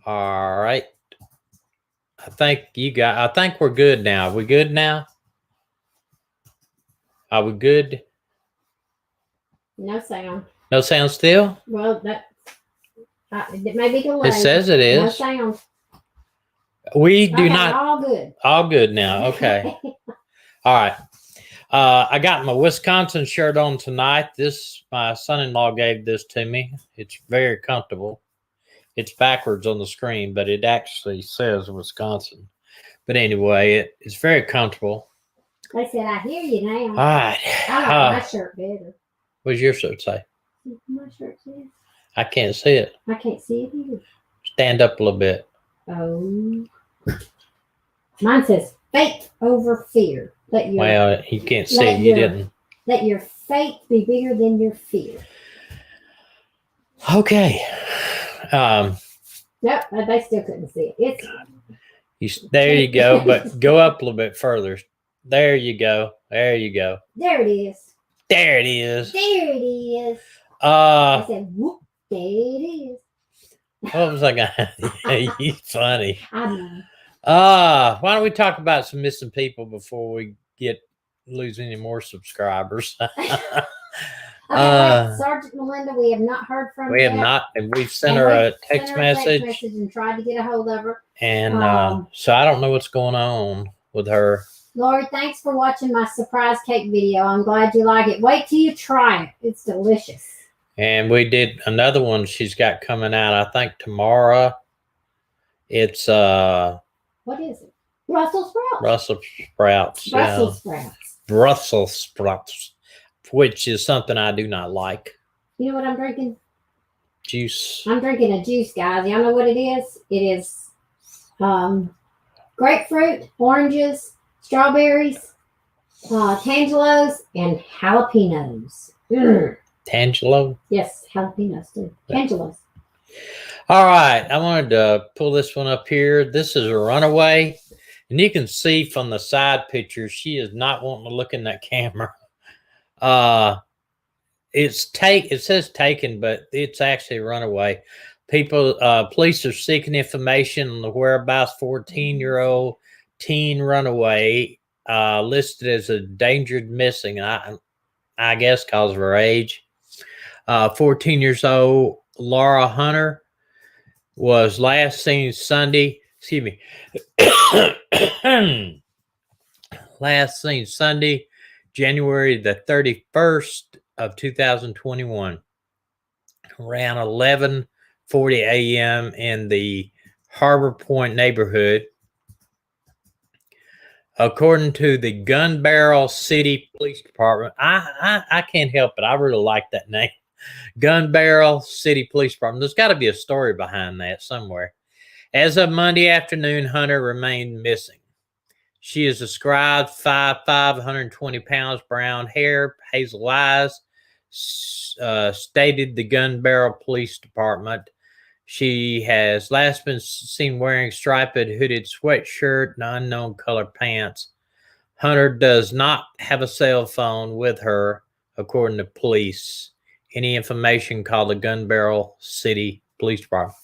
All right. I think we're good now. Are we good now? Are we good? No sound. No sound still? Well, it may be delayed. It says it is. No sound. We do not. All good. All good now. Okay. All right. I got my Wisconsin shirt on tonight. My son-in-law gave this to me. It's very comfortable. It's backwards on the screen, but it actually says Wisconsin. But anyway, it's very comfortable. They said, I hear you now. All right. I like my shirt better. What does your shirt say? My shirt says. I can't see it. I can't see it either. Stand up a little bit. Oh. Mine says faith over fear. Well, you can't see it. You didn't. Let your faith be bigger than your fear. Okay. Nope, they still couldn't see it. There you go, but go up a little bit further. There you go. There you go. There it is. There it is. There it is. I said, whoop, there it is. What was I gonna? You funny. I know. Why don't we talk about some missing people before we lose any more subscribers? Sergeant Melinda, we have not heard from her. We have not, and we've sent her a text message and tried to get a hold of her. And so I don't know what's going on with her. Lori, thanks for watching my surprise cake video. I'm glad you like it. Wait till you try it. It's delicious. And we did another one she's got coming out, I think, tomorrow. It's what is it? Brussels sprouts. Brussels sprouts. Brussels sprouts. Brussels sprouts, which is something I do not like. You know what I'm drinking? Juice. I'm drinking a juice, guys. Y'all know what it is? It is grapefruit, oranges, strawberries, tangelos, and jalapenos. Tangelo? Yes, jalapenos too. Tangelos. All right. I wanted to pull this one up here. This is a runaway. And you can see from the side picture, she is not wanting to look in that camera. It says taken, but it's actually a runaway. Police are seeking information on the whereabouts 14-year-old teen runaway, listed as a endangered missing. I guess because of her age. 14 years old, Laura Hunter was last seen Sunday. Excuse me. Last seen Sunday, January the 31st of 2021, around 11:40 a.m. in the Harbor Point neighborhood. According to the Gun Barrel City Police Department, I can't help it. I really like that name. Gun Barrel City Police Department. There's got to be a story behind that somewhere. As of Monday afternoon, Hunter remained missing. She is described 5'5", 120 pounds, brown hair, hazel eyes, stated the Gun Barrel Police Department. She has last been seen wearing striped hooded sweatshirt and unknown color pants. Hunter does not have a cell phone with her, according to police. Any information, call the Gun Barrel City Police Department.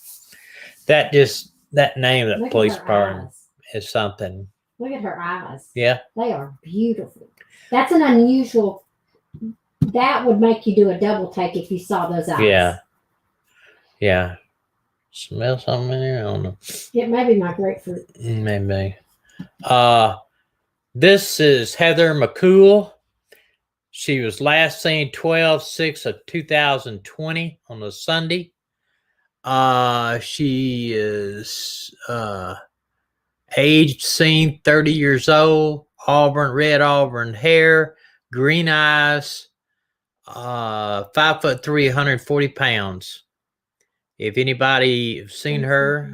That name of that police department is something. Look at her eyes. Yeah. They are beautiful. That's an unusual. That would make you do a double take if you saw those eyes. Yeah. Yeah. Smell something in there? I don't know. It may be my grapefruit. Maybe. This is Heather McCool. She was last seen 12/6 of 2020 on a Sunday. She is aged seen 30 years old, red auburn hair, green eyes, 5'3", 140 pounds. If anybody have seen her,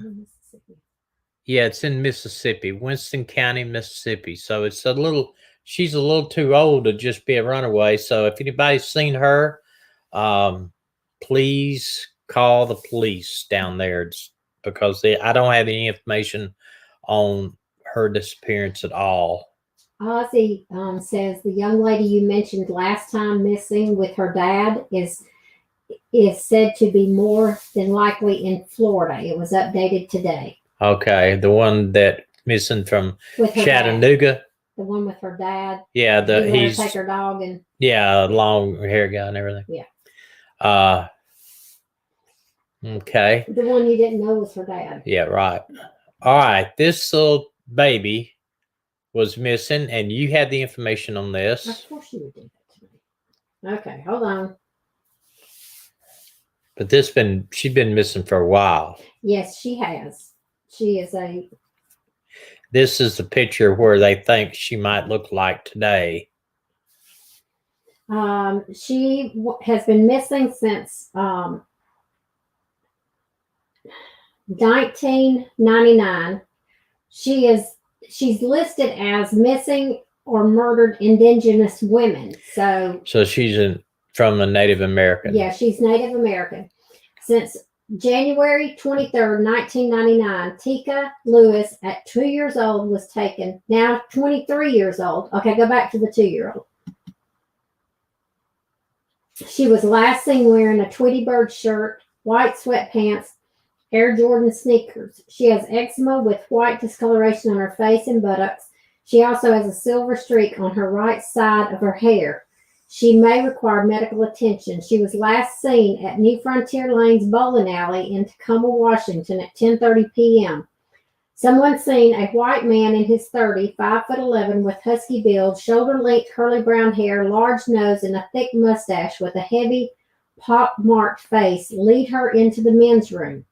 yeah, it's in Mississippi, Winston County, Mississippi. So she's a little too old to just be a runaway. So if anybody's seen her, please call the police down there, because I don't have any information on her disappearance at all. Ozzy says the young lady you mentioned last time missing with her dad is is said to be more than likely in Florida. It was updated today. Okay, the one that missing from With her Chattanooga. Dad. The one with her dad. Yeah, he's take her dog and long hair guy and everything. Yeah. Okay. The one you didn't know was her dad. Yeah, right. All right, this little baby was missing, and you had the information on this. Of course you would do that to me. Okay, hold on. But she's been missing for a while. Yes, she has. She is a. This is the picture where they think she might look like today. She has been missing since 1999. She's listed as missing or murdered indigenous women. So she's from a Native American. Yeah, she's Native American. Since January 23rd, 1999, Tika Lewis, at 2 years old, was taken. Now 23 years old. Okay, go back to the 2-year-old. She was last seen wearing a Tweety Bird shirt, white sweatpants, Air Jordan sneakers. She has eczema with white discoloration on her face and buttocks. She also has a silver streak on her right side of her hair. She may require medical attention. She was last seen at New Frontier Lanes Bowling Alley in Tacoma, Washington at 10:30 p.m. Someone seen a white man in his 30s, 5'11", with husky build, shoulder-length curly brown hair, large nose, and a thick mustache with a heavy, pock-marked face lead her into the men's room.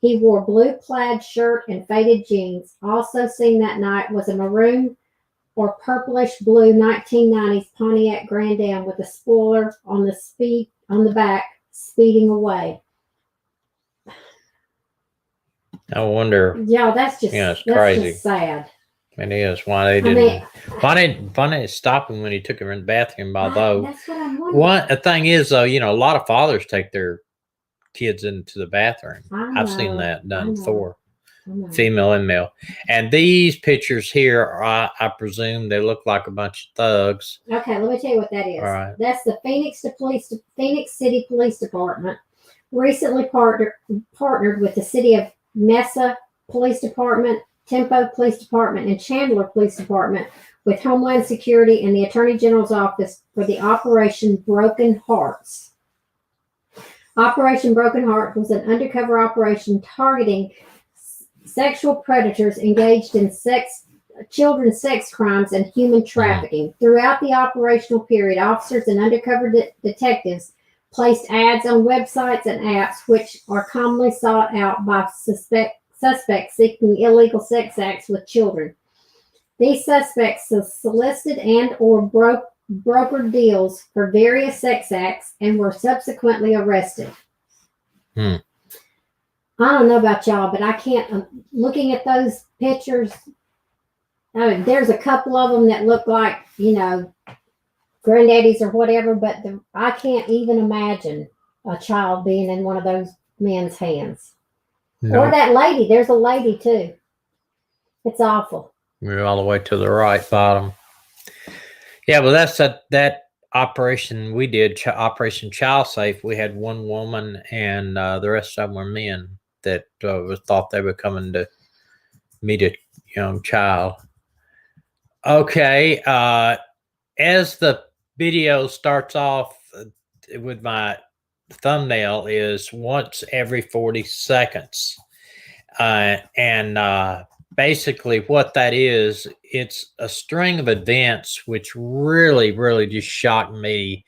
He wore blue plaid shirt and faded jeans. Also seen that night was a maroon or purplish blue 1990s Pontiac Grand Am with a spoiler on the back, speeding away. I wonder. Yeah, that's just it's crazy. Just sad. It is. Why didn't stop him when he took her in the bathroom? Although that's what I'm wondering. The thing is, though, a lot of fathers take their kids into the bathroom. I've seen that done before, female and male. And these pictures here, I presume they look like a bunch of thugs. Okay, let me tell you what that is. All right. That's the Phoenix City Police Department. Recently partnered with the City of Mesa Police Department, Tempo Police Department, and Chandler Police Department with Homeland Security and the Attorney General's Office for the Operation Broken Hearts. Operation Broken Heart was an undercover operation targeting sexual predators engaged in children's sex crimes and human trafficking. Throughout the operational period, officers and undercover detectives placed ads on websites and apps which are commonly sought out by suspects seeking illegal sex acts with children. These suspects solicited and or brokered deals for various sex acts and were subsequently arrested. I don't know about y'all, but I can't. Looking at those pictures, there's a couple of them that look like, granddaddies or whatever, but I can't even imagine a child being in one of those men's hands. No. Or that lady. There's a lady too. It's awful. We're all the way to the right bottom. Yeah, well, that's that operation we did, Operation Child Safe. We had one woman, and the rest of them were men that thought they were coming to meet a young child. Okay, as the video starts off with my thumbnail is once every 40 seconds. Basically what that is, it's a string of events which really, really just shocked me.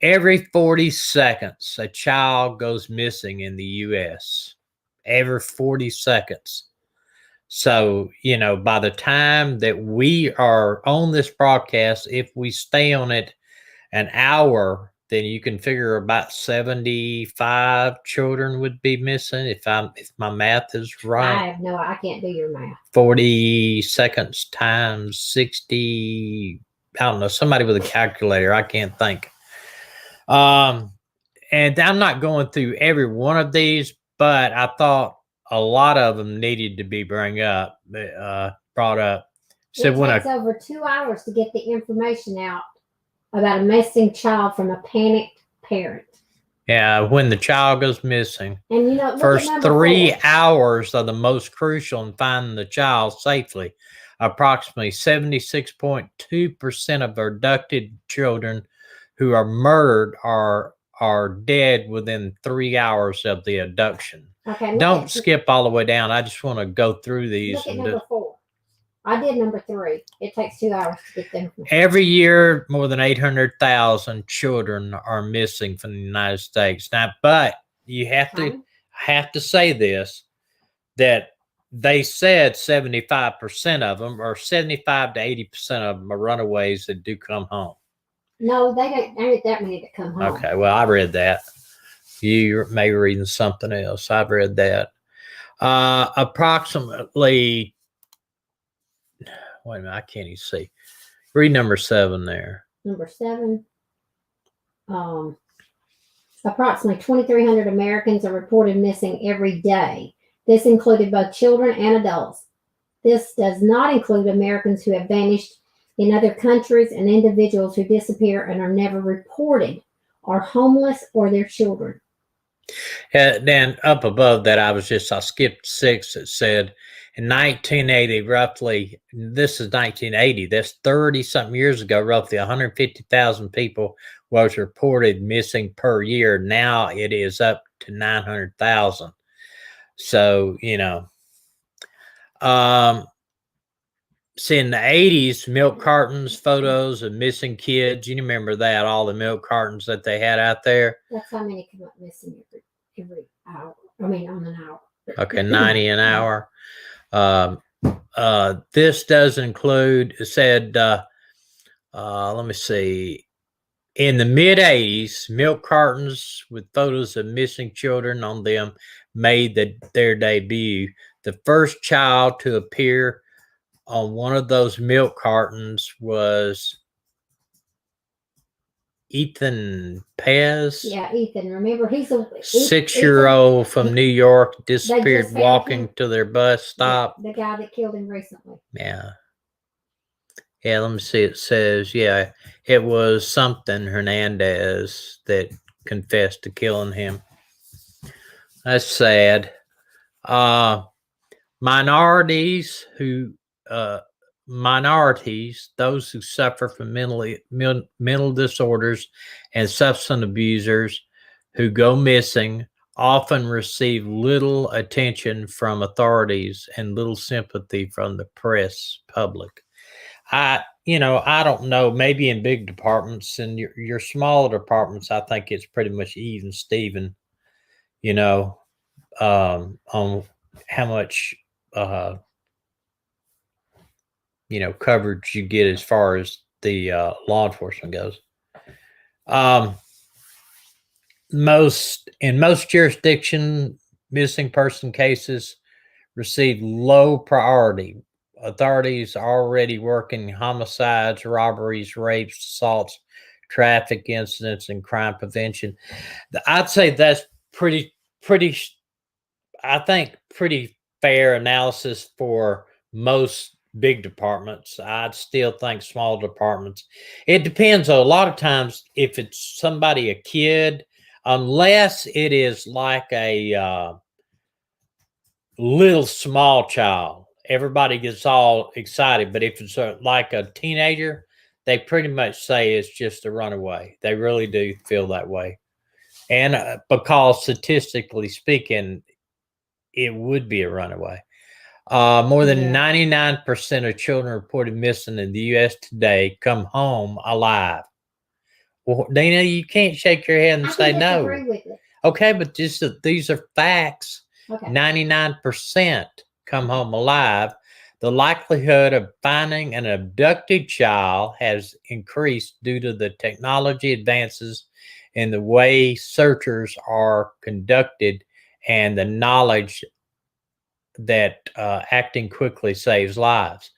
Every 40 seconds, a child goes missing in the U.S. Every 40 seconds. So, by the time that we are on this broadcast, if we stay on it an hour, then you can figure about 75 children would be missing if my math is right. I can't do your math. 40 seconds times 60. I don't know. Somebody with a calculator. I can't think. And I'm not going through every one of these, but I thought a lot of them needed to be brought up. So it takes over 2 hours to get the information out about a missing child from a panicked parent. Yeah, when the child goes missing, And you know, look at first number 3 4. hours are the most crucial in finding the child safely. Approximately 76.2% of abducted children who are murdered are dead within 3 hours of the abduction. Okay, Don't skip all the way down. I just want to go through these. look at number 4. I did number 3. It takes 2 hours to get them. Every year, more than 800,000 children are missing from the United States. Now, but you have to say this, that they said 75% of them, or 75 to 80% of them, are runaways that do come home. No, they don't. There ain't that many that come home. Okay, well, I read that. You may be reading something else. I've read that. Approximately, wait a minute, I can't even see. Read number 7 there. Number 7. Approximately 2,300 Americans are reported missing every day. This included both children and adults. This does not include Americans who have vanished in other countries and individuals who disappear and are never reported, are homeless, or their children. Then up above that, I skipped 6. It said in 1980, roughly, this is 1980, that's 30 something years ago, roughly 150,000 people was reported missing per year. Now it is up to 900,000. So, see, in the 80s, milk cartons, photos of missing kids. You remember that, all the milk cartons that they had out there? That's how many come up missing every hour. I mean, on an hour. Okay, 90 an hour. This does include, it said, let me see, in the mid-80s, milk cartons with photos of missing children on them made their debut. The first child to appear on one of those milk cartons was Ethan Pez. Yeah, Ethan. Remember, he's a 6-year-old from New York, disappeared walking to their bus stop. The guy that killed him recently. Yeah. Yeah, let me see. It says, yeah, it was something Hernandez that confessed to killing him. That's sad. Minorities, those who suffer from mental disorders and substance abusers who go missing often receive little attention from authorities and little sympathy from the press public. I don't know, maybe in big departments and your smaller departments, I think it's pretty much even Steven, on how much, coverage you get as far as the law enforcement goes. In most jurisdiction, missing person cases receive low priority. Authorities are already working homicides, robberies, rapes, assaults, traffic incidents, and crime prevention. I'd say that's pretty fair analysis for most big departments. I'd still think small departments. It depends. A lot of times, if it's somebody, a kid, unless it is like a little small child, everybody gets all excited. But if it's like a teenager, they pretty much say it's just a runaway. They really do feel that way. And because statistically speaking, it would be a runaway. More than 99% of children reported missing in the U.S. today come home alive. Well, Dana, you can't shake your head and say no. With it. Okay, but these are facts. Okay. 99% come home alive. The likelihood of finding an abducted child has increased due to the technology advances in the way searchers are conducted and the knowledge that acting quickly saves lives.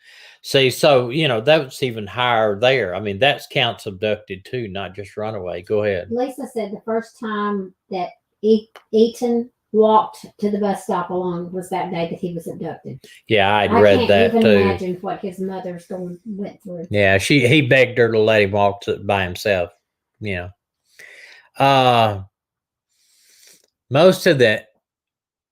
See, so, that's even higher there. I mean, that counts abducted too, not just runaway. Go ahead. Lisa said the first time that Ethan walked to the bus stop alone was that day that he was abducted. Yeah, I'd read that too. I can't even imagine what his mother's went through. Yeah, he begged her to let him walk by himself. Most of the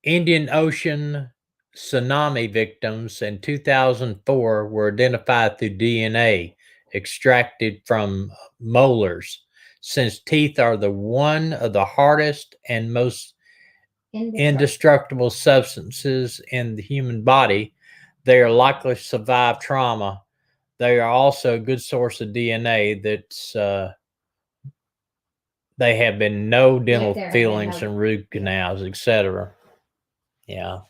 Indian Ocean tsunami victims in 2004 were identified through DNA extracted from molars. Since teeth are one of the hardest and most indestructible substances in the human body, they are likely to survive trauma. They are also a good source of DNA that's they have been no dental fillings and root canals, etc. Yeah.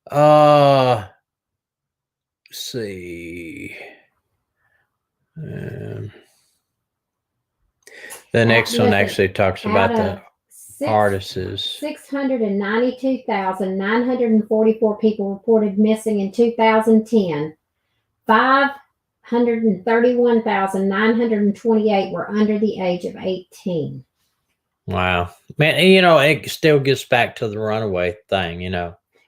Let's see. The next one actually talks about the artists. 692,944 people reported missing in 2010. 531,928 were under the age of 18. Wow. Man, it still gets back to the runaway thing,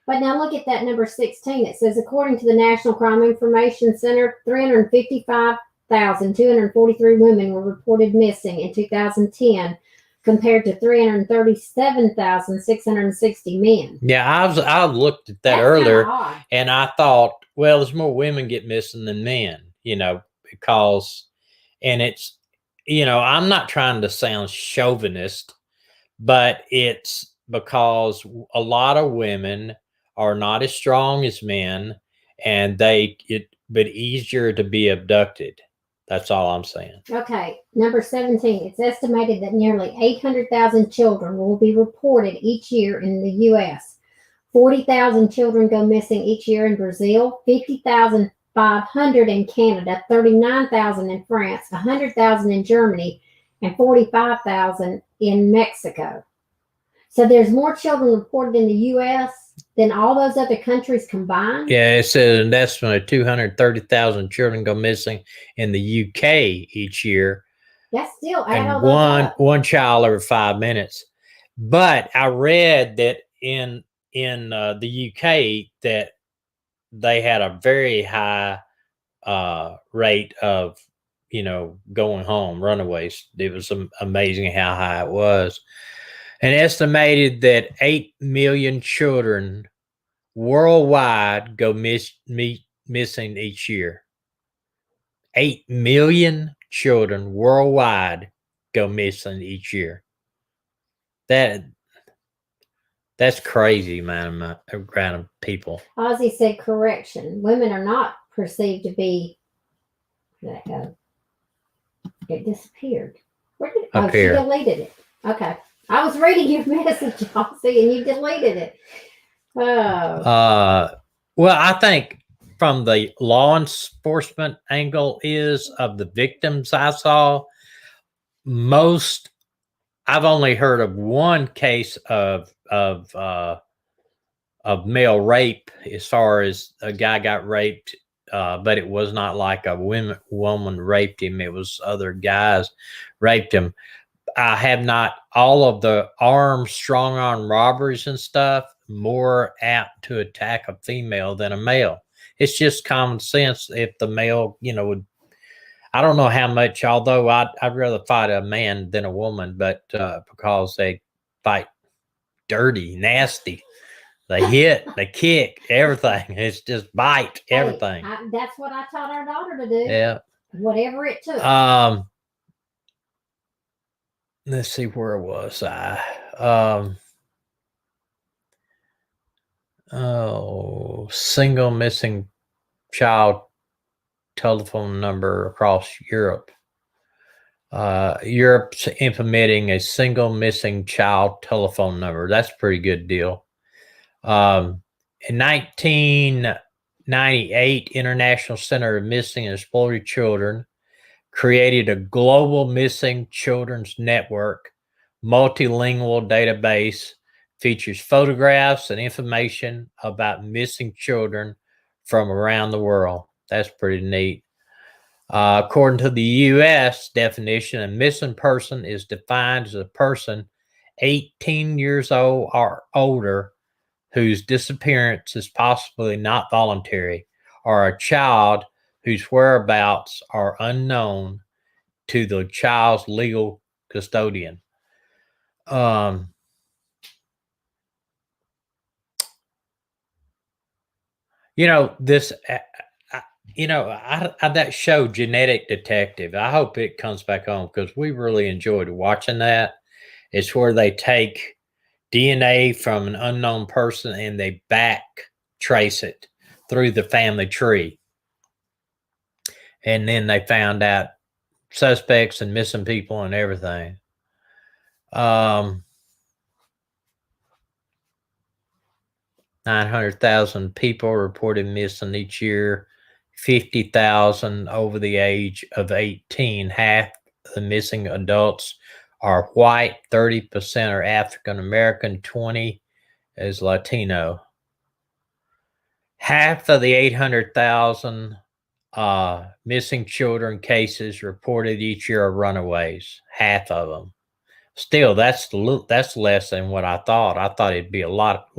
But now look at that number 16. It says, according to the National Crime Information Center, 355,243 women were reported missing in 2010, compared to 337,660 men. Yeah, I looked at that earlier, and I thought, well, there's more women get missing than men, because, and it's, I'm not trying to sound chauvinist, but it's because a lot of women are not as strong as men, and but easier to be abducted. That's all I'm saying. Okay, number 17. It's estimated that nearly 800,000 children will be reported each year in the U.S. 40,000 children go missing each year in Brazil, 50,500 in Canada, 39,000 in France, 100,000 in Germany, and 45,000 in Mexico. So there's more children reported in the U.S. than all those other countries combined? Yeah, it says an estimate of 230,000 children go missing in the UK each year. That's still and one child every 5 minutes. But I read that in the UK that they had a very high rate of going home, runaways. It was amazing how high it was. And estimated that 8 million children worldwide go missing each year. 8 million children worldwide go missing each year. That's crazy, man. Amount of people. Ozzy said, correction. Women are not perceived to be. Where did that go? It disappeared. Where did? Up here. She deleted it. Okay. I was reading your message, Ozzy, and you deleted it. Oh. Well, I think from the law enforcement angle is of the victims I saw, I've only heard of one case of male rape, as far as a guy got raped, but it was not like a woman raped him. It was other guys raped him. I have not all of the strong arm robberies and stuff more apt to attack a female than a male. It's just common sense. If the male, would, I don't know how much, although I'd rather fight a man than a woman, but because they fight dirty, nasty. They hit, they kick, everything. It's just bite, everything. That's what I taught our daughter to do. Yeah. Whatever it took. Let's see, where was I? Single missing child telephone number across Europe. Europe's implementing a single missing child telephone number. That's a pretty good deal. In 1998, International Center of Missing and Exploited Children created a global missing children's network, multilingual database, features photographs and information about missing children from around the world. That's pretty neat. According to the U.S. definition, a missing person is defined as a person 18 years old or older whose disappearance is possibly not voluntary, or a child whose whereabouts are unknown to the child's legal custodian. This, that show, Genetic Detective, I hope it comes back on because we really enjoyed watching that. It's where they take DNA from an unknown person and they back trace it through the family tree. And then they found out suspects and missing people and everything. 900,000 people reported missing each year, 50,000 over the age of 18. Half the missing adults are white, 30% are African American, 20 is Latino. Half of the 800,000 missing children cases reported each year are runaways. Half of them. Still, that's less than what I thought. I thought it'd be a lot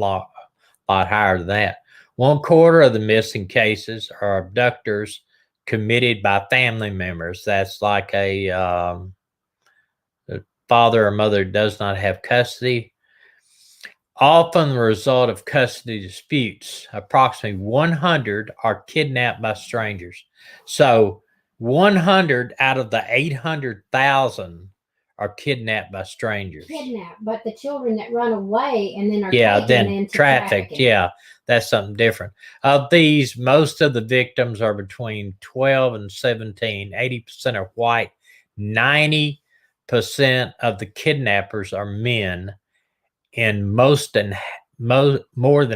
higher than that. 1/4 of the missing cases are abductors committed by family members. That's like the father or mother does not have custody. Often the result of custody disputes. Approximately 100 are kidnapped by strangers. So 100 out of the 800,000 are kidnapped by strangers. But the children that run away and then are taken into trafficked. Yeah, that's something different. Of these, most of the victims are between 12 and 17. 80% are white. 90% of the kidnappers are men. In more than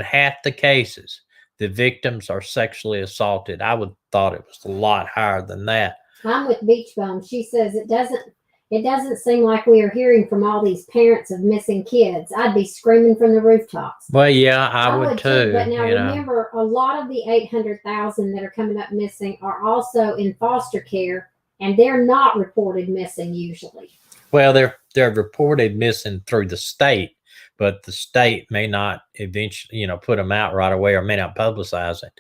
half the cases, the victims are sexually assaulted. I would thought it was a lot higher than that. I'm with Beachbone. She says it doesn't seem like we are hearing from all these parents of missing kids. I'd be screaming from the rooftops. Well, yeah, I would too. But now remember, a lot of the 800,000 that are coming up missing are also in foster care, and they're not reported missing usually. Well, they're reported missing through the state, but the state may not eventually, put them out right away or may not publicize it.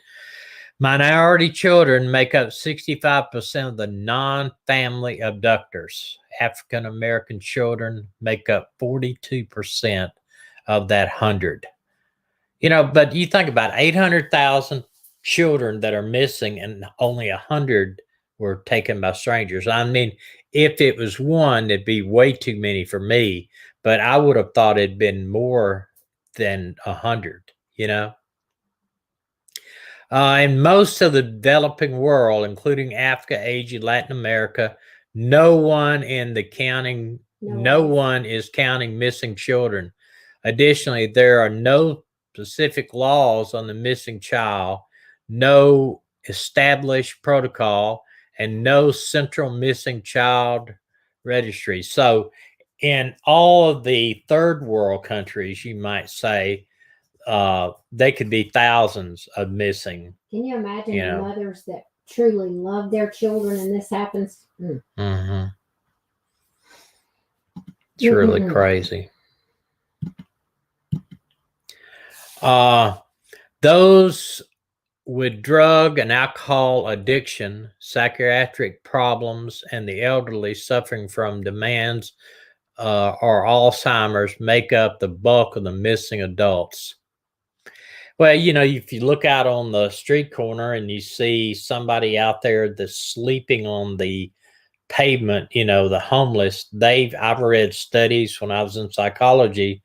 Minority children make up 65% of the non-family abductors. African American children make up 42% of that 100. But you think about 800,000 children that are missing and only 100 were taken by strangers. I mean, if it was one, it'd be way too many for me, but I would have thought it'd been more than 100, in most of the developing world, including Africa, Asia, Latin America, no one is counting missing children. Additionally, there are no specific laws on the missing child, no established protocol, and no central missing child registry. So in all of the third world countries, you might say, they could be thousands of missing. Can you imagine the mothers that truly love their children and this happens? Mm-hmm. It's really crazy. Those with drug and alcohol addiction, psychiatric problems, and the elderly suffering from demands or Alzheimer's make up the bulk of the missing adults. Well, if you look out on the street corner and you see somebody out there that's sleeping on the pavement, the homeless, I've read studies when I was in psychology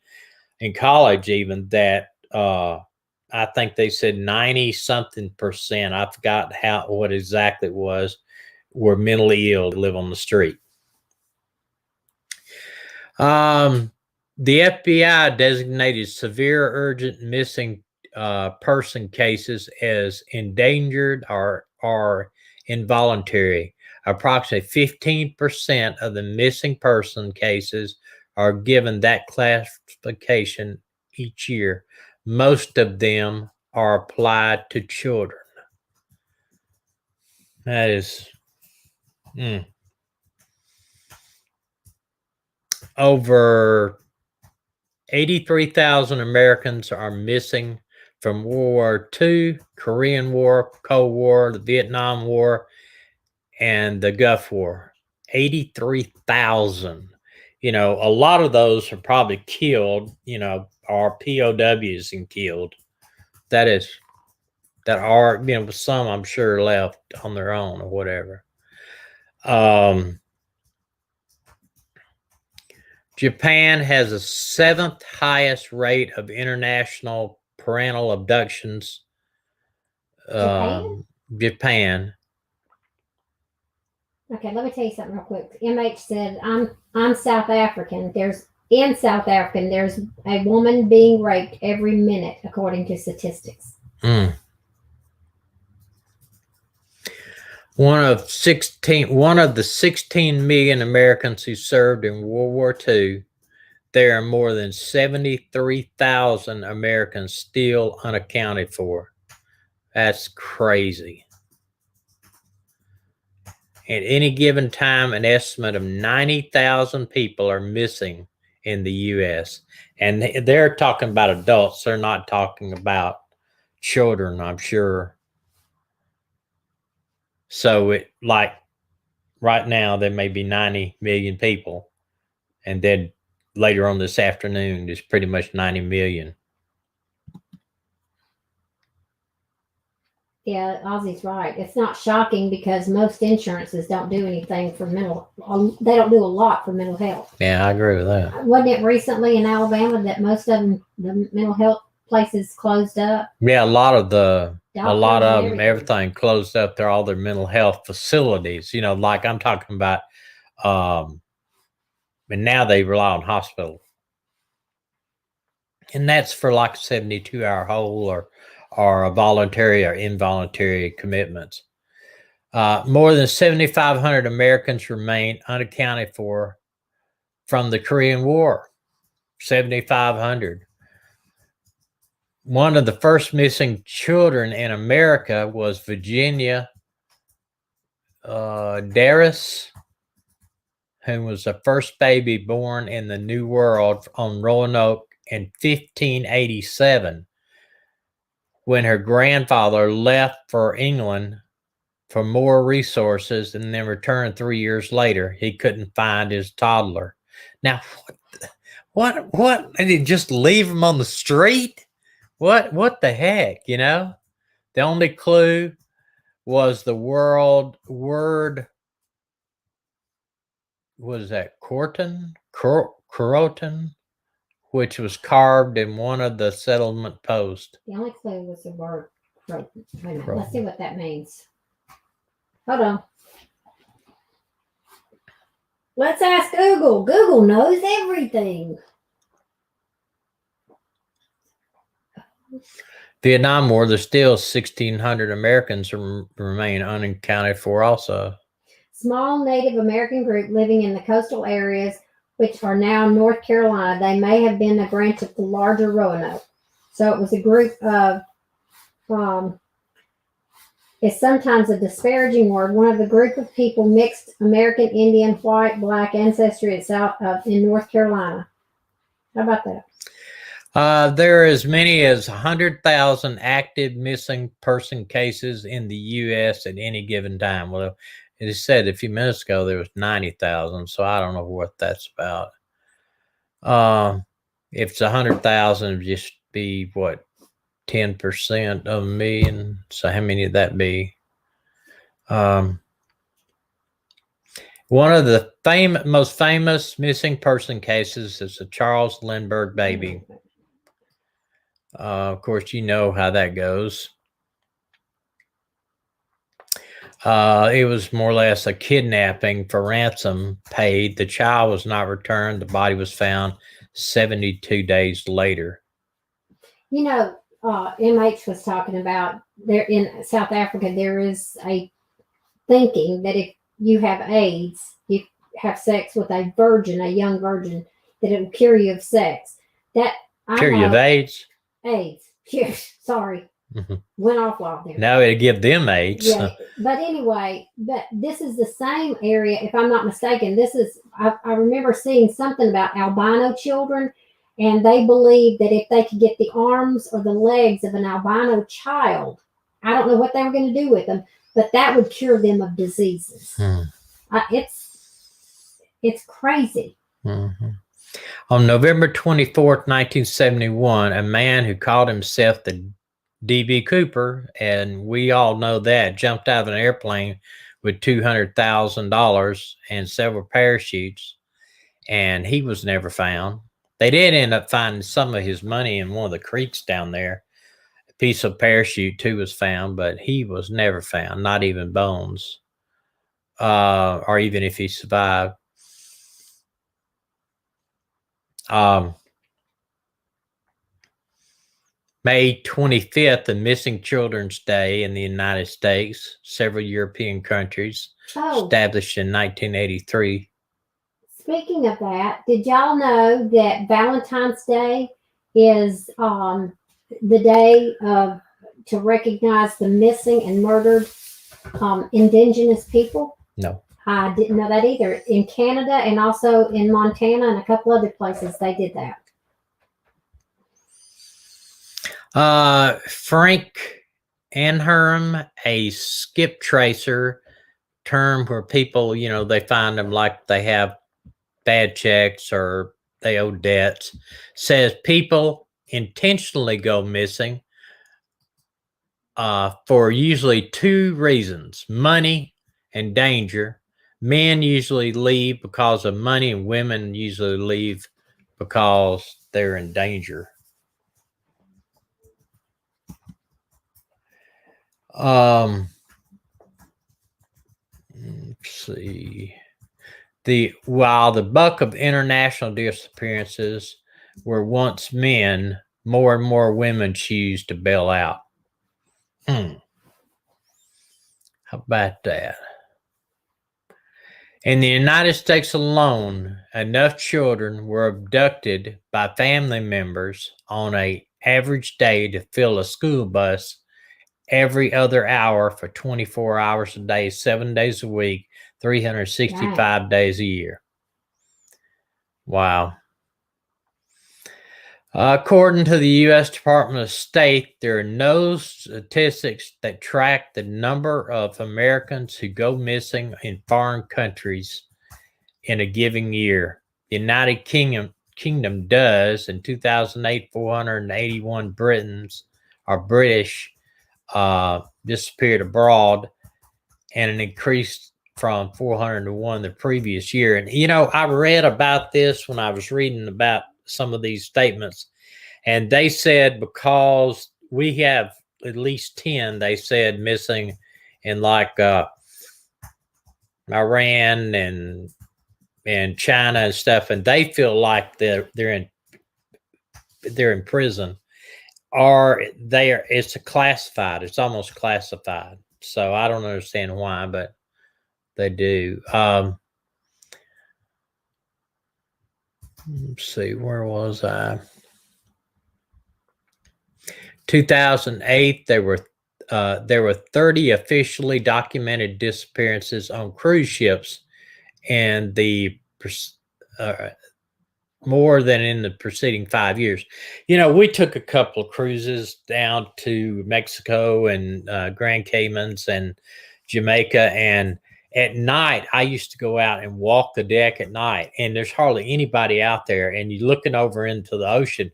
in college, even that I think they said 90-something%, I forgot what exactly it was, were mentally ill to live on the street. The FBI designated severe urgent missing person cases as endangered or involuntary. Approximately 15% of the missing person cases are given that classification each year. Most of them are applied to children. That is over 83,000 Americans are missing from World War II, Korean War, Cold War, the Vietnam War, and the Gulf War. 83,000. a lot of those are probably killed, are POWs and killed. That are, some I'm sure left on their own or whatever. Japan has the 7th highest rate of international parental abductions. Japan. Okay, let me tell you something real quick. MH said, I'm South African. In South Africa, there's a woman being raped every minute, according to statistics. One of the 16 million Americans who served in World War II, there are more than 73,000 Americans still unaccounted for. That's crazy. At any given time, an estimate of 90,000 people are missing in the U.S. And they're talking about adults. They're not talking about children, I'm sure. So like right now, there may be 90 million people. And then later on this afternoon, there's pretty much 90 million. Yeah, Ozzy's right. It's not shocking because most insurances don't do anything for they don't do a lot for mental health. Yeah, I agree with that. Wasn't it recently in Alabama that most of them, the mental health places closed up? Yeah, a lot of them, everything closed up. They're all their mental health facilities, like I'm talking about. And now they rely on hospital. And that's for like a 72-hour hold or a voluntary or involuntary commitments. More than 7,500 Americans remain unaccounted for from the Korean War. 7,500. One of the first missing children in America was Virginia Darris, who was the first baby born in the New World on Roanoke in 1587. When her grandfather left for England for more resources and then returned 3 years later, he couldn't find his toddler. Now, what? Did he just leave him on the street? What the heck, The only clue was the word, what is that, Croton, which was carved in one of the settlement posts. The only clue was the word Croton. Wait a minute, let's see what that means. Hold on. Let's ask Google. Google knows everything. Vietnam War, there's still 1,600 Americans remain unaccounted for also. Small Native American group living in the coastal areas, which are now North Carolina. They may have been a branch of the larger Roanoke. So it was a group of, it's sometimes a disparaging word. One of the group of people mixed American Indian, white, black ancestry in North Carolina. How about that? There are as many as 100,000 active missing person cases in the U.S. at any given time. Well, it is said a few minutes ago there was 90,000, so I don't know what that's about. If it's 100,000, it'd just be what, 10% of a million. So how many would that be? One of the most famous missing person cases is the Charles Lindbergh baby. Of course, you know how that goes. It was more or less a kidnapping for ransom paid. The child was not returned. The body was found 72 days later. MH was talking about there in South Africa, there is a thinking that if you have AIDS, you have sex with a young virgin, that it will cure you of sex. Cure you of AIDS? AIDS. Yes, sorry. Mm-hmm. Went off wild there. No, it'll give them AIDS. Yeah, but anyway, this is the same area, if I'm not mistaken. I remember seeing something about albino children, and they believed that if they could get the arms or the legs of an albino child, I don't know what they were going to do with them, but that would cure them of diseases. It's crazy. Mhm. On November 24th, 1971, a man who called himself the D.B. Cooper, and we all know that, jumped out of an airplane with $200,000 and several parachutes, and he was never found. They did end up finding some of his money in one of the creeks down there. A piece of parachute, too, was found, but he was never found, not even bones, or even if he survived. May 25th, the Missing Children's Day in the United States, several European countries, established in 1983. Speaking of that, did y'all know that Valentine's Day is the day to recognize the missing and murdered indigenous people? No. I didn't know that either. In Canada and also in Montana and a couple other places, they did that. Frank Anherm, a skip tracer term where people, they find them like they have bad checks or they owe debts, says people intentionally go missing for usually two reasons: money and danger. Men usually leave because of money, and women usually leave because they're in danger. Let's see. While the bulk of international disappearances were once men, more and more women choose to bail out. How about that? In the United States alone, enough children were abducted by family members on an average day to fill a school bus every other hour for 24 hours a day, 7 days a week, 365 days a year. Wow. According to the U.S. Department of State, there are no statistics that track the number of Americans who go missing in foreign countries in a given year. The United Kingdom does. In 2008, 481 British disappeared abroad, and an increase from 401 the previous year. And, I read about this when I was reading about some of these statements, and they said because we have at least 10, they said, missing in like Iran and China and stuff, and they feel like they're in prison, or it's classified. It's almost classified. So I don't understand why, but they do. Let's see, where was I? 2008, there were 30 officially documented disappearances on cruise ships, and the more than in the preceding 5 years. We took a couple of cruises down to Mexico and Grand Caymans and Jamaica, and at night I used to go out and walk the deck at night, and there's hardly anybody out there, and you're looking over into the ocean,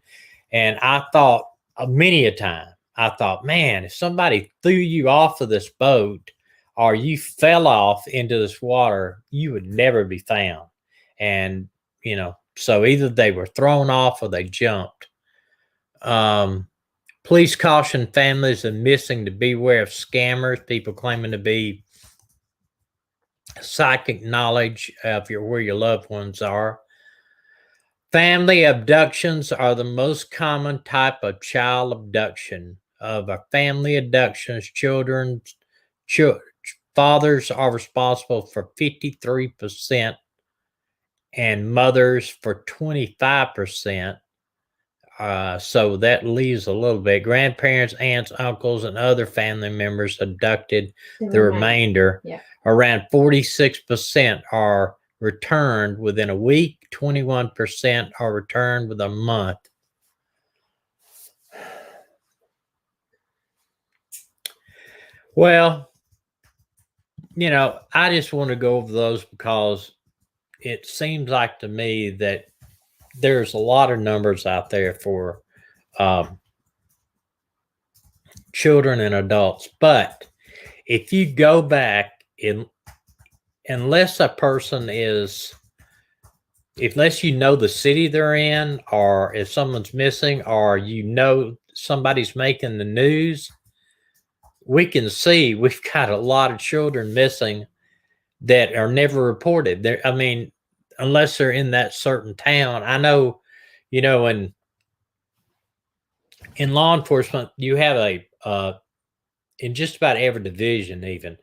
and I thought many a time, man, if somebody threw you off of this boat or you fell off into this water, you would never be found. And so either they were thrown off or they jumped. Police caution families of missing to beware of scammers, people claiming to be psychic knowledge of where your loved ones are. Family abductions are the most common type of child abduction. Of a family abductions, fathers are responsible for 53% and mothers for 25%. So that leaves a little bit. Grandparents, aunts, uncles, and other family members abducted the remainder. Yeah. Around 46% are returned within a week. 21% are returned within a month. Well, I just want to go over those because it seems like to me that there's a lot of numbers out there for children and adults. But if you go back unless a person is, unless you know the city they're in, or if someone's missing, or somebody's making the news, we can see we've got a lot of children missing that are never reported. There, I mean, unless they're in that certain town. I know, in law enforcement, you have in just about every division, even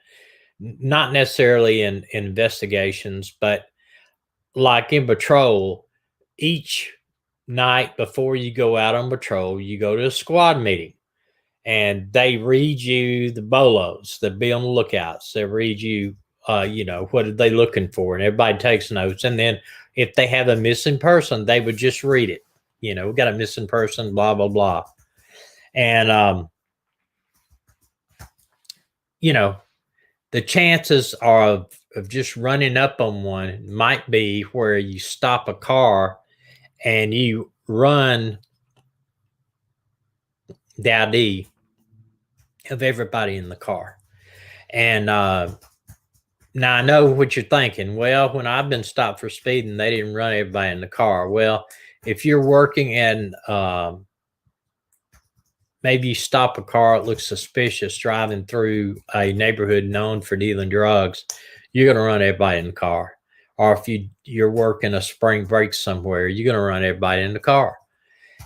not necessarily in investigations, but like in patrol, each night before you go out on patrol, you go to a squad meeting and they read you the bolos, they be on the lookouts, they read you, what are they looking for? And everybody takes notes. And then if they have a missing person, they would just read it. We got a missing person, blah, blah, blah. And, the chances are of just running up on one might be where you stop a car and you run the ID of everybody in the car. And now I know what you're thinking. Well, when I've been stopped for speeding, they didn't run everybody in the car. Well, if you're working and maybe you stop a car that looks suspicious driving through a neighborhood known for dealing drugs, you're going to run everybody in the car. Or if you're working a spring break somewhere, you're going to run everybody in the car.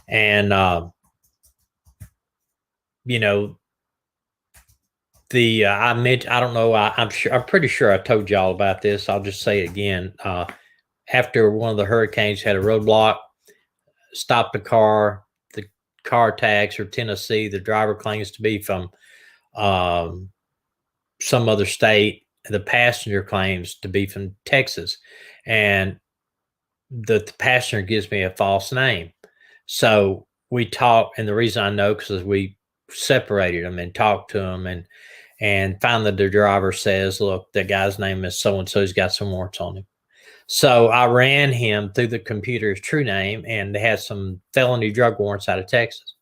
And, I mentioned, I don't know, I'm pretty sure I told y'all about this. I'll just say it again. After one of the hurricanes had a roadblock, stopped the car. The car tags are Tennessee. The driver claims to be from some other state. The passenger claims to be from Texas. And the passenger gives me a false name. So we talked, and the reason I know because we separated them and talked to them, and finally the driver says, look, the guy's name is so-and-so, he's got some warrants on him. So I ran him through the computer's true name, and they had some felony drug warrants out of Texas.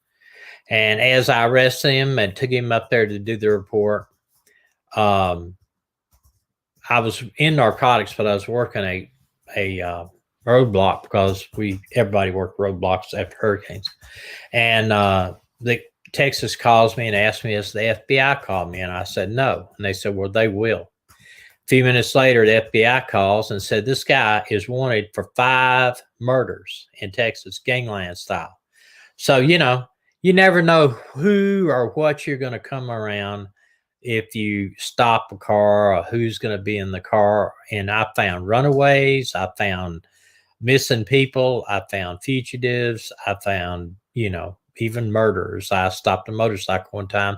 And as I arrested him and took him up there to do the report, I was in narcotics, but I was working a roadblock because everybody worked roadblocks after hurricanes. And the Texas calls me and asks me, has the FBI called me? And I said, no. And they said, well, they will. A few minutes later, the FBI calls and said, this guy is wanted for 5 murders in Texas, gangland style. So, you never know who or what you're going to come around if you stop a car, or who's going to be in the car. And I found runaways. I found missing people. I found fugitives. I found, even murderers. I stopped a motorcycle one time,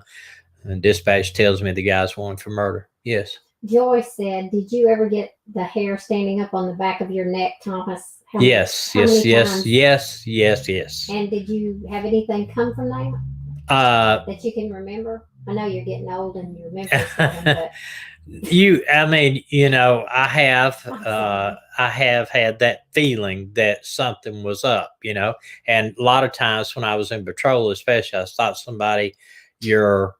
and dispatch tells me the guy's wanted for murder. Yes. Joy said, did you ever get the hair standing up on the back of your neck, Thomas? Yes. And did you have anything come from that that you can remember? I know you're getting old and you remember something, but I have had that feeling that something was up, and a lot of times when I was in patrol, especially, I thought somebody, you're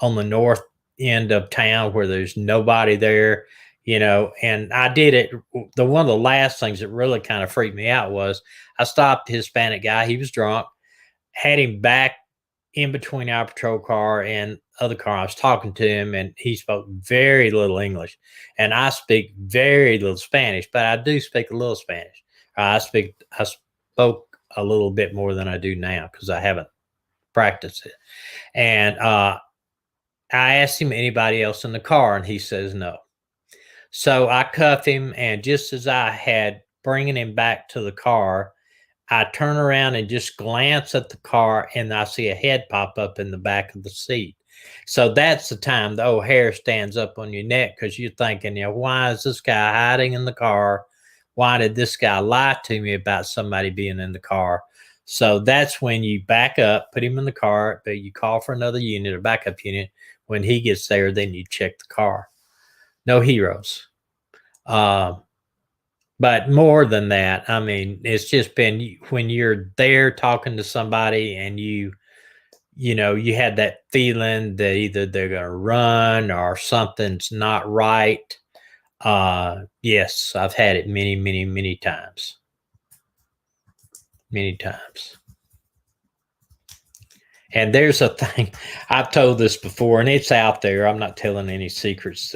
on the north end of town where there's nobody there, and I did it. One of the last things that really kind of freaked me out was I stopped a Hispanic guy. He was drunk, had him back in between our patrol car and other car. I was talking to him, and he spoke very little English, and I speak very little Spanish, but I do speak a little Spanish. I spoke a little bit more than I do now because I haven't practiced it. And I asked him anybody else in the car, and he says no. So I cuff him, and just as I had bringing him back to the car, I turn around and just glance at the car, and I see a head pop up in the back of the seat. So that's the time the old hair stands up on your neck, because you're thinking, why is this guy hiding in the car? Why did this guy lie to me about somebody being in the car? So that's when you back up, put him in the car, but you call for another unit, a backup unit. When he gets there, then you check the car. No heroes. But more than that, I mean, it's just been when you're there talking to somebody and you had that feeling that either they're going to run or something's not right. Yes, I've had it many, many, many times. Many times. And there's a thing, I've told this before, and it's out there. I'm not telling any secrets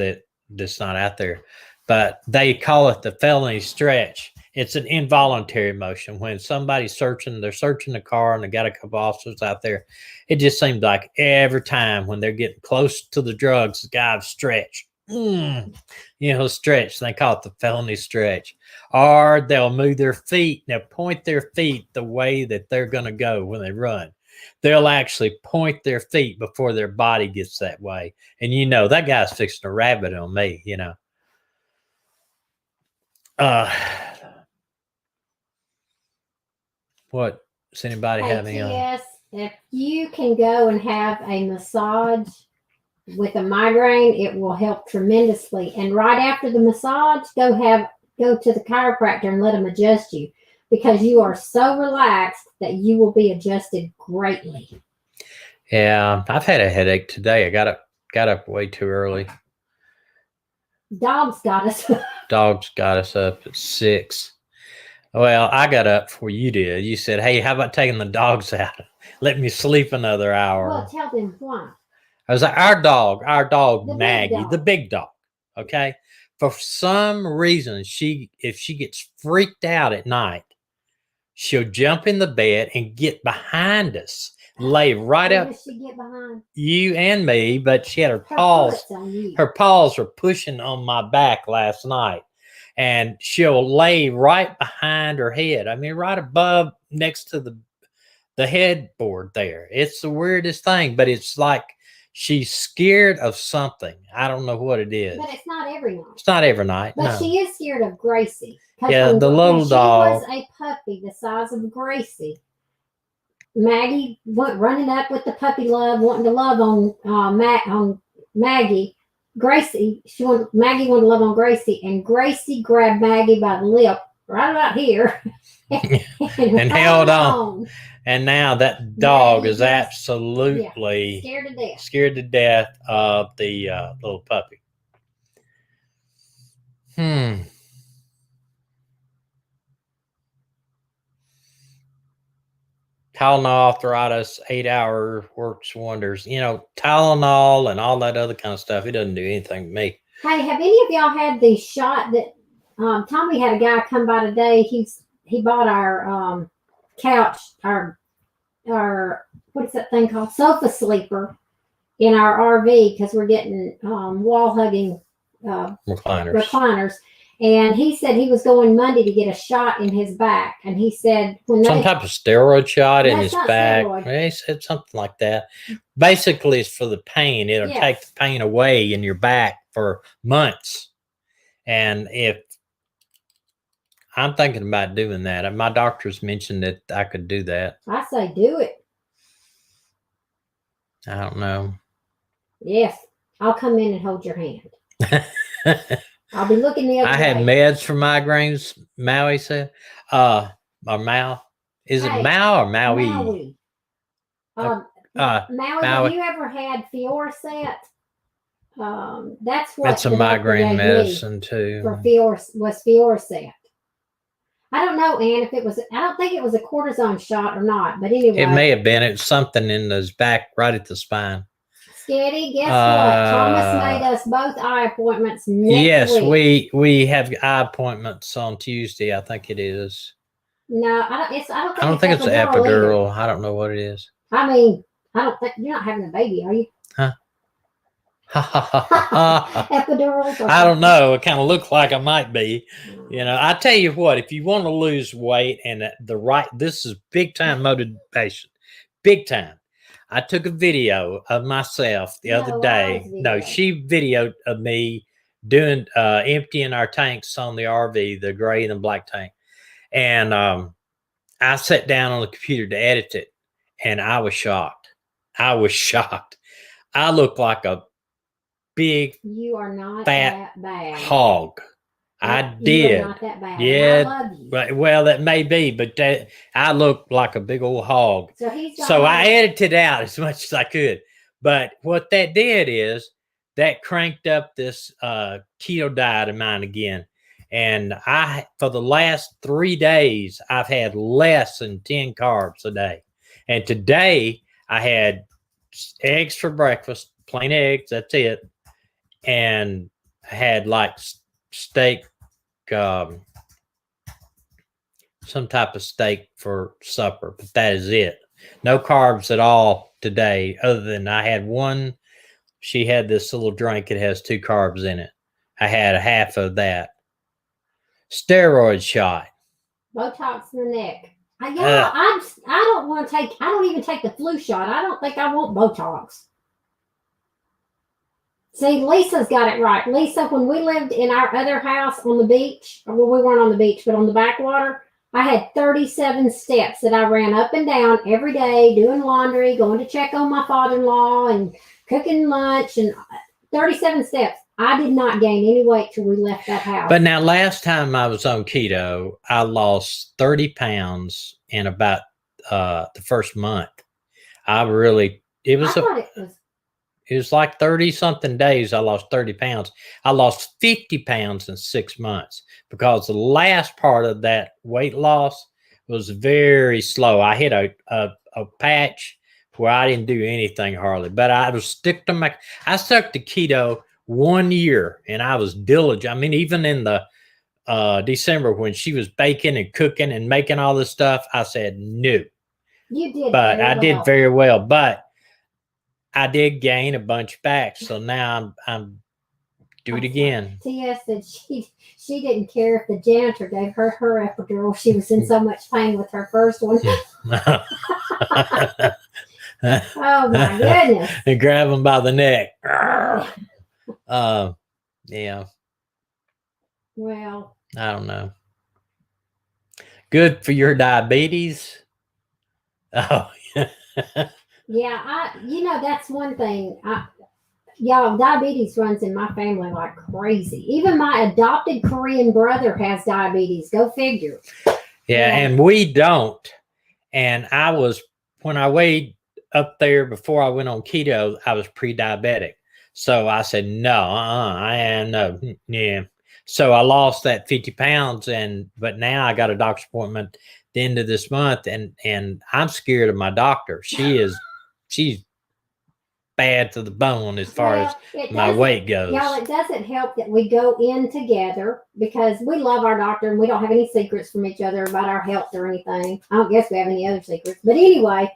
that's not out there, but they call it the felony stretch. It's an involuntary motion. When somebody's they're searching the car and they got a couple officers out there. It just seems like every time when they're getting close to the drugs, the guy stretch. Stretch. They call it the felony stretch. Or they'll move their feet. They'll point their feet the way that they're going to go when they run. They'll actually point their feet before their body gets that way. And that guy's fixing a rabbit on me, What does anybody have any? Yes, if you can go and have a massage with a migraine, it will help tremendously. And right after the massage, go to the chiropractor and let them adjust you, because you are so relaxed that you will be adjusted greatly. Yeah, I've had a headache today. I got up way too early. Dogs got us. Dogs got us up at 6. Well, I got up before you did. You said, "Hey, how about taking the dogs out? Let me sleep another hour." Well, tell them why. I was like, our dog, The Maggie, the big dog. Okay. For some reason, if she gets freaked out at night, she'll jump in the bed and get behind us, lay right up. Does she get behind you and me? But she had her paws. Her paws were pushing on my back last night, and she'll lay right behind her head. I mean, right above, next to the headboard there. It's the weirdest thing, but it's like she's scared of something. I don't know what it is. But it's not every night. It's not every night. But no. She is scared of Gracie. Yeah, the little dog. She was a puppy the size of Gracie. Maggie went running up with the puppy love, wanting to love on Maggie. Maggie wanted to love on Gracie, and Gracie grabbed Maggie by the lip right about here and held on. And now that dog is absolutely scared to death of the little puppy. Tylenol arthritis, 8-hour works wonders. Tylenol and all that other kind of stuff, it doesn't do anything to me. Hey, have any of y'all had the shot that Tommy had a guy come by today? He bought our couch, our what is that thing called? Sofa sleeper in our RV, because we're getting wall hugging recliners. And he said he was going Monday to get a shot in his back. And he said some type of steroid shot in his back. He said something like that. Basically, it's for the pain. It'll take the pain away in your back for months. And if I'm thinking about doing that, and my doctor's mentioned that I could do that. I say do it. I don't know. Yes, I'll come in and hold your hand. I'll be looking the other way. I had meds for migraines, Maui said. Or Mao. Is it Mao or Maui? Maui. Maui, have you ever had Fioricet? That's a migraine medicine too. Was Fioricet. I don't know, Ann, if it was, I don't think it was a cortisone shot or not, but anyway. It may have been. It's something in his back, right at the spine. Sketty, guess what? Thomas made us both eye appointments next week. Yes, we have eye appointments on Tuesday, I think it is. No, I don't think it's epidural. Either. I don't know what it is. I mean, I don't think, you're not having a baby, are you? Huh? Epidurals? I don't know. It kind of looks like I might be. I tell you what, if you want to lose weight and this is big time motivation. Big time. I took a video of myself the other day. No, she videoed of me doing emptying our tanks on the RV, the gray and the black tank. And I sat down on the computer to edit it, and I was shocked. I look like a big, you are not fat that bad. hog. I You did. are not that bad. Yeah. And I love you. Right. Well, that may be, but I look like a big old hog. So he's got So I mine. edited out as much as I could. But what that did is that cranked up this keto diet of mine again. And for the last 3 days, I've had less than 10 carbs a day. And today I had eggs for breakfast, plain eggs, that's it. And I had like steak, um, some type of steak for supper, but that is it. No carbs at all today, other than I had one. She had this little drink, it has 2 carbs in it. I had a half of that. Steroid shot. Botox in the neck. I don't want to take. I don't even take the flu shot. I don't think I want Botox. See, Lisa's got it right. Lisa, when we lived in our other house on the beach, well, we weren't on the beach, but on the backwater, I had 37 steps that I ran up and down every day, doing laundry, going to check on my father-in-law, and cooking lunch, and 37 steps. I did not gain any weight till we left that house. But now, last time I was on keto, I lost 30 pounds in about the first month. It was like 30 something days. I lost 30 pounds. I lost 50 pounds in 6 months because the last part of that weight loss was very slow. I hit a patch where I didn't do anything hardly, but I stuck to keto 1 year and I was diligent. I mean, even in the December when she was baking and cooking and making all this stuff, I said no. You did, but I did very well. But I did gain a bunch back, so now I'm do it again. Tia said she didn't care if the janitor gave her epidural. She was in so much pain with her first one. Oh my goodness! And grab him by the neck. Yeah. Well, I don't know. Good for your diabetes. Oh yeah. Yeah, that's one thing. Y'all, diabetes runs in my family like crazy. Even my adopted Korean brother has diabetes. Go figure. Yeah, and we don't. And when I weighed up there before I went on keto, I was pre-diabetic. So I said, no, I am no. Yeah. So I lost that 50 pounds but now I got a doctor's appointment the end of this month and I'm scared of my doctor. She's bad to the bone as far as my weight goes. Y'all, it doesn't help that we go in together because we love our doctor and we don't have any secrets from each other about our health or anything. I don't guess we have any other secrets. But anyway,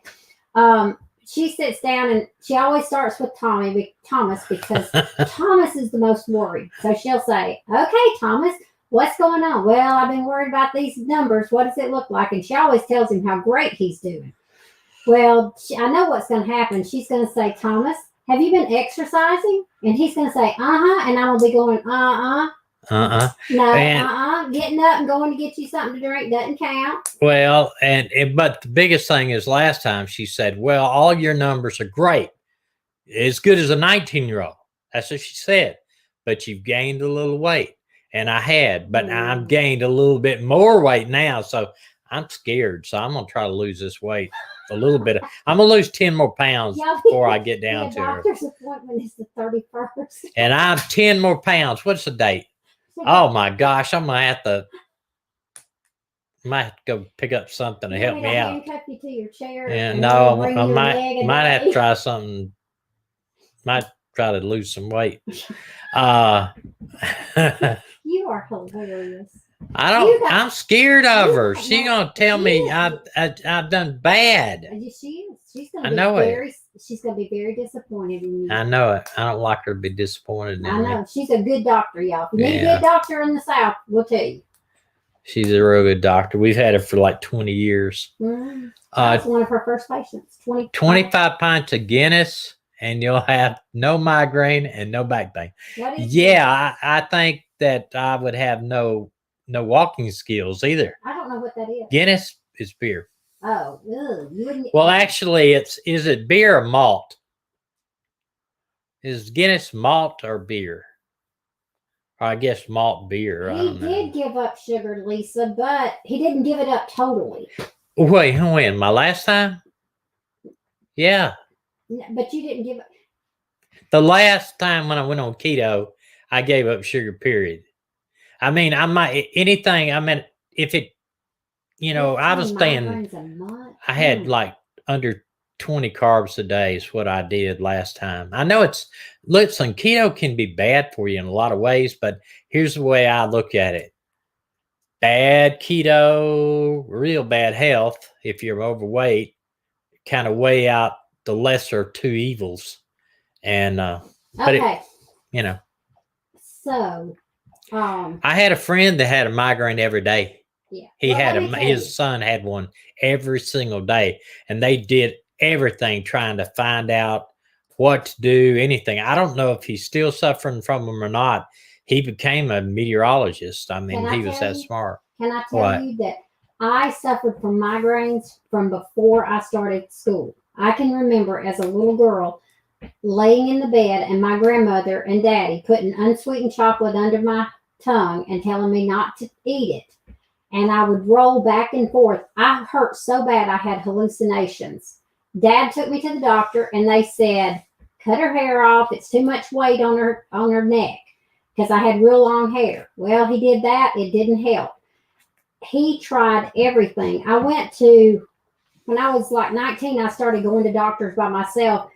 she sits down and she always starts with Thomas because Thomas is the most worried. So she'll say, okay, Thomas, what's going on? Well, I've been worried about these numbers. What does it look like? And she always tells him how great he's doing. Well, I know what's going to happen. She's going to say, Thomas, have you been exercising? And he's going to say, uh-huh. And I'm going to be going, uh-uh. Uh-uh. No, getting up and going to get you something to drink doesn't count. Well, but the biggest thing is last time she said, well, all your numbers are great. As good as a 19-year-old. That's what she said. But you've gained a little weight. And I had, but I've gained a little bit more weight now. So I'm scared. So I'm going to try to lose this weight a little bit. I'm going to lose 10 more pounds before I get down to her. The doctor's appointment is the 31st. And I'm 10 more pounds. What's the date? Oh my gosh, I might have to go pick up something to help me out. Handcuff you to your chair. Yeah, no, I might have to try something. Might try to lose some weight. You are hilarious. I'm scared of her. She's gonna tell me I've done bad. She is. She's gonna be very disappointed in you. I know it. I don't like her to be disappointed in me. I know. She's a good doctor, y'all. If you need a good doctor in the South, we'll tell you. She's a real good doctor. We've had her for like 20 years. Mm-hmm. That's one of her first patients. 25 pints of Guinness, and you'll have no migraine and no back pain. I think that I would have no walking skills either. I don't know what that is. Guinness is beer. Oh, you wouldn't. Well, actually, is it beer or malt? Is Guinness malt or beer? I guess malt beer. I He don't know. did give up sugar, Lisa, but he didn't give it up totally. Wait, when? My last time? Yeah. But you didn't give up. The last time when I went on keto, I gave up sugar, period. I mean, I might, anything, I mean, if it, I was 15 staying, migraines a month. I had like under 20 carbs a day is what I did last time. I know listen, keto can be bad for you in a lot of ways, but here's the way I look at it. Bad keto, real bad health, if you're overweight, kind of weigh out the lesser two evils. And, but Okay. So, I had a friend that had a migraine every day. yeah. He had his son had one every single day, and they did everything trying to find out what to do, anything. I don't know if he's still suffering from them or not. He became a meteorologist. I mean, he was that smart. Can I tell you that I suffered from migraines from before I started school? I can remember as a little girl laying in the bed and my grandmother and daddy putting unsweetened chocolate under my tongue and telling me not to eat it. And I would roll back and forth. I hurt so bad I had hallucinations. Dad took me to the doctor and they said, cut her hair off. It's too much weight on her neck because I had real long hair. Well, he did that. It didn't help. He tried everything. When I was like 19, I started going to doctors by myself.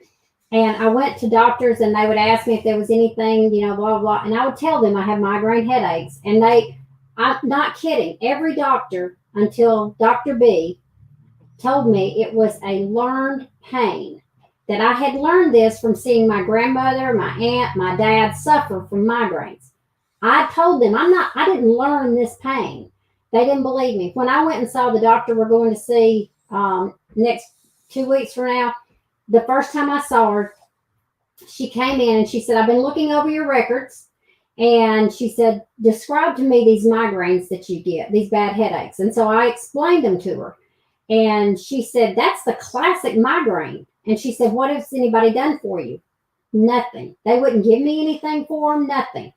And I went to doctors and they would ask me if there was anything, blah, blah. And I would tell them I have migraine headaches. And I'm not kidding. Every doctor until Dr. B told me it was a learned pain. That I had learned this from seeing my grandmother, my aunt, my dad suffer from migraines. I told them I didn't learn this pain. They didn't believe me. When I went and saw the doctor we're going to see next 2 weeks from now, the first time I saw her, she came in and she said, I've been looking over your records. And she said, describe to me these migraines that you get, these bad headaches. And so I explained them to her. And she said, that's the classic migraine. And she said, what has anybody done for you? Nothing. They wouldn't give me anything for them, nothing.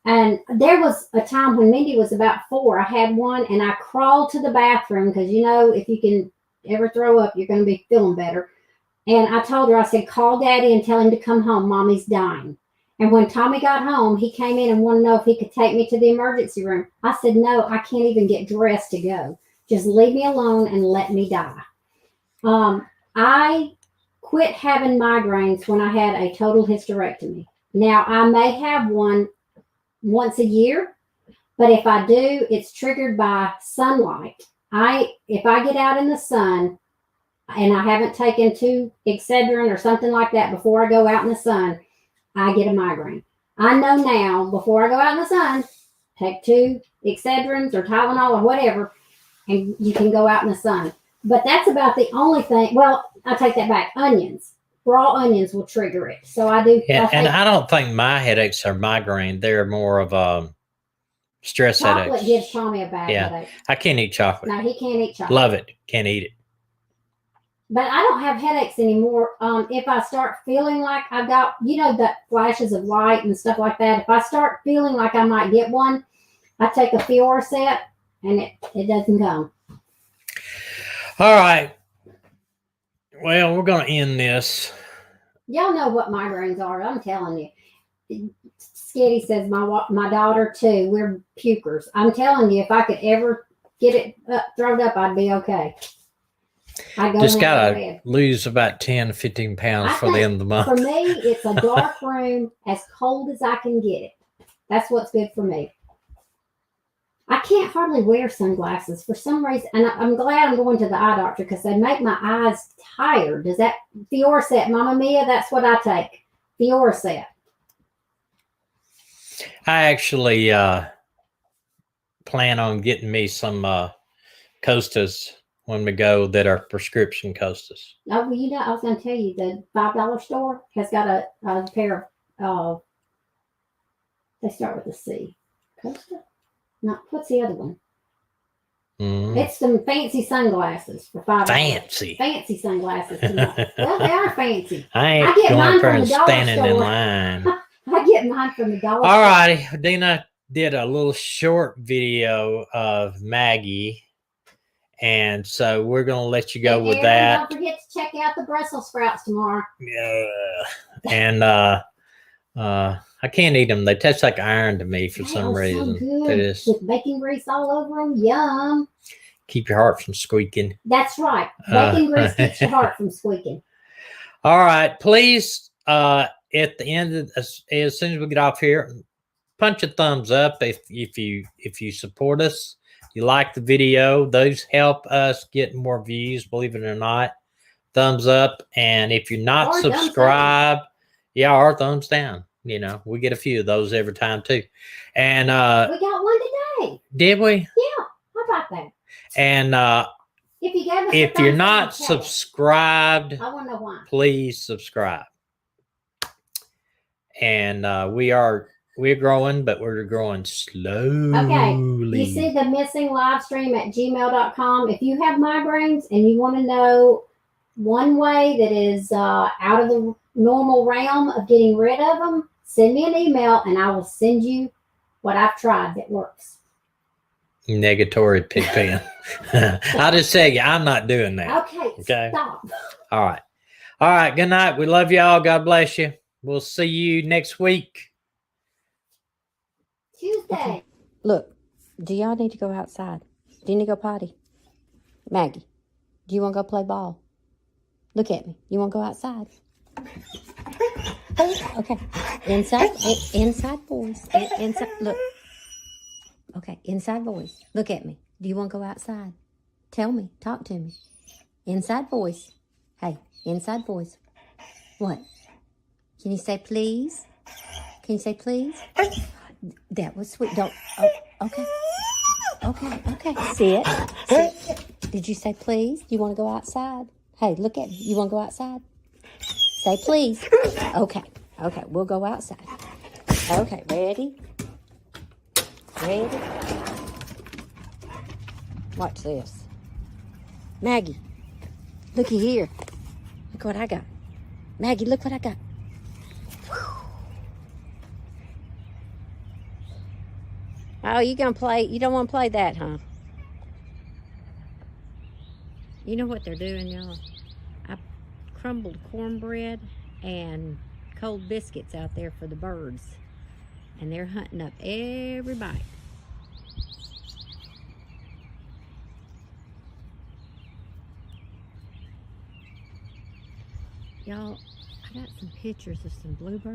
And there was a time when Mindy was about 4, I had one and I crawled to the bathroom because, if you can ever throw up, you're going to be feeling better. And I told her, I said, call Daddy and tell him to come home. Mommy's dying. And when Tommy got home, he came in and wanted to know if he could take me to the emergency room. I said, no, I can't even get dressed to go. Just leave me alone and let me die. I quit having migraines when I had a total hysterectomy. Now, I may have one once a year, but if I do, it's triggered by sunlight. If I get out in the sun, and I haven't taken 2 Excedrin or something like that before I go out in the sun, I get a migraine. I know now, before I go out in the sun, take 2 Excedrins or Tylenol or whatever, and you can go out in the sun. But that's about the only thing. Well, I take that back. Onions. Raw onions will trigger it. So I do. Yeah, and I don't think my headaches are migraine. They're more of stress headaches. Chocolate gives Tommy a bad headache. I can't eat chocolate. No, he can't eat chocolate. Love it. Can't eat it. But I don't have headaches anymore. If I start feeling like I've got, the flashes of light and stuff like that, if I start feeling like I might get one, I take a Fiorset and it doesn't come. All right. Well, we're going to end this. Y'all know what migraines are. I'm telling you. Skitty says, my daughter too. We're pukers. I'm telling you, if I could ever get it thrown up, I'd be okay. Just gotta lose about 10 to 15 pounds for the end of the month. For me, it's a dark room as cold as I can get it. That's what's good for me. I can't hardly wear sunglasses for some reason, and I'm glad I'm going to the eye doctor because they make my eyes tired. Does that Fiorset, Mama Mia? That's what I take. Fiorset. I actually plan on getting me some Costas when we go that are prescription Costas. Oh, well, I was going to tell you, the $5 store has got a pair of, they start with a C. Costa? No, what's the other one? It's some fancy sunglasses for $5. Fancy sunglasses. Well, they are fancy. I ain't going for standing in line. I get mine from the dollar. All righty. Dina did a little short video of Maggie. And so we're going to let you go with Aaron, that. don't forget to check out the Brussels sprouts tomorrow. And I can't eat them. They taste like iron to me for some reason. So good. With bacon grease all over them. Yum. Keep your heart from squeaking. That's right. Bacon grease keeps your heart from squeaking. All right. Please, at the end of as soon as we get off here, punch a thumbs up if you support us. You like the video, those help us get more views, believe it or not. Thumbs up. And if you're not subscribed, or thumbs down. You know, we get a few of those every time too. And we got one today. Did we? Yeah. How about that? And if you're not subscribed, I want to know why. Please subscribe. And we're growing, but we're growing slowly. Okay. You see the missing live stream at gmail.com. If you have migraines and you want to know one way that is out of the normal realm of getting rid of them, send me an email and I will send you what I've tried that works. Negatory pig pen. I'll just tell you, I'm not doing that. Okay. Stop. All right. Good night. We love y'all. God bless you. We'll see you next week. Tuesday. Okay. Look, do y'all need to go outside? Do you need to go potty? Maggie, do you want to go play ball? Look at me. You want to go outside? Okay. Inside boys. Inside. Look. Okay. Inside boys. Look at me. Do you want to go outside? Tell me. Talk to me. Inside voice. Hey, inside voice. What? Can you say please? Can you say please? That was sweet. Don't. Oh, okay. Okay. Sit. Did you say please? Do you want to go outside? Hey, look at me. You want to go outside? Say please. Okay. We'll go outside. Okay. Ready? Watch this. Maggie, looky here. Look what I got. Maggie, look what I got. Oh, you gonna play? You don't want to play that, huh? You know what they're doing, y'all? I crumbled cornbread and cold biscuits out there for the birds. And they're hunting up every bite. Y'all, I got some pictures of some bluebirds.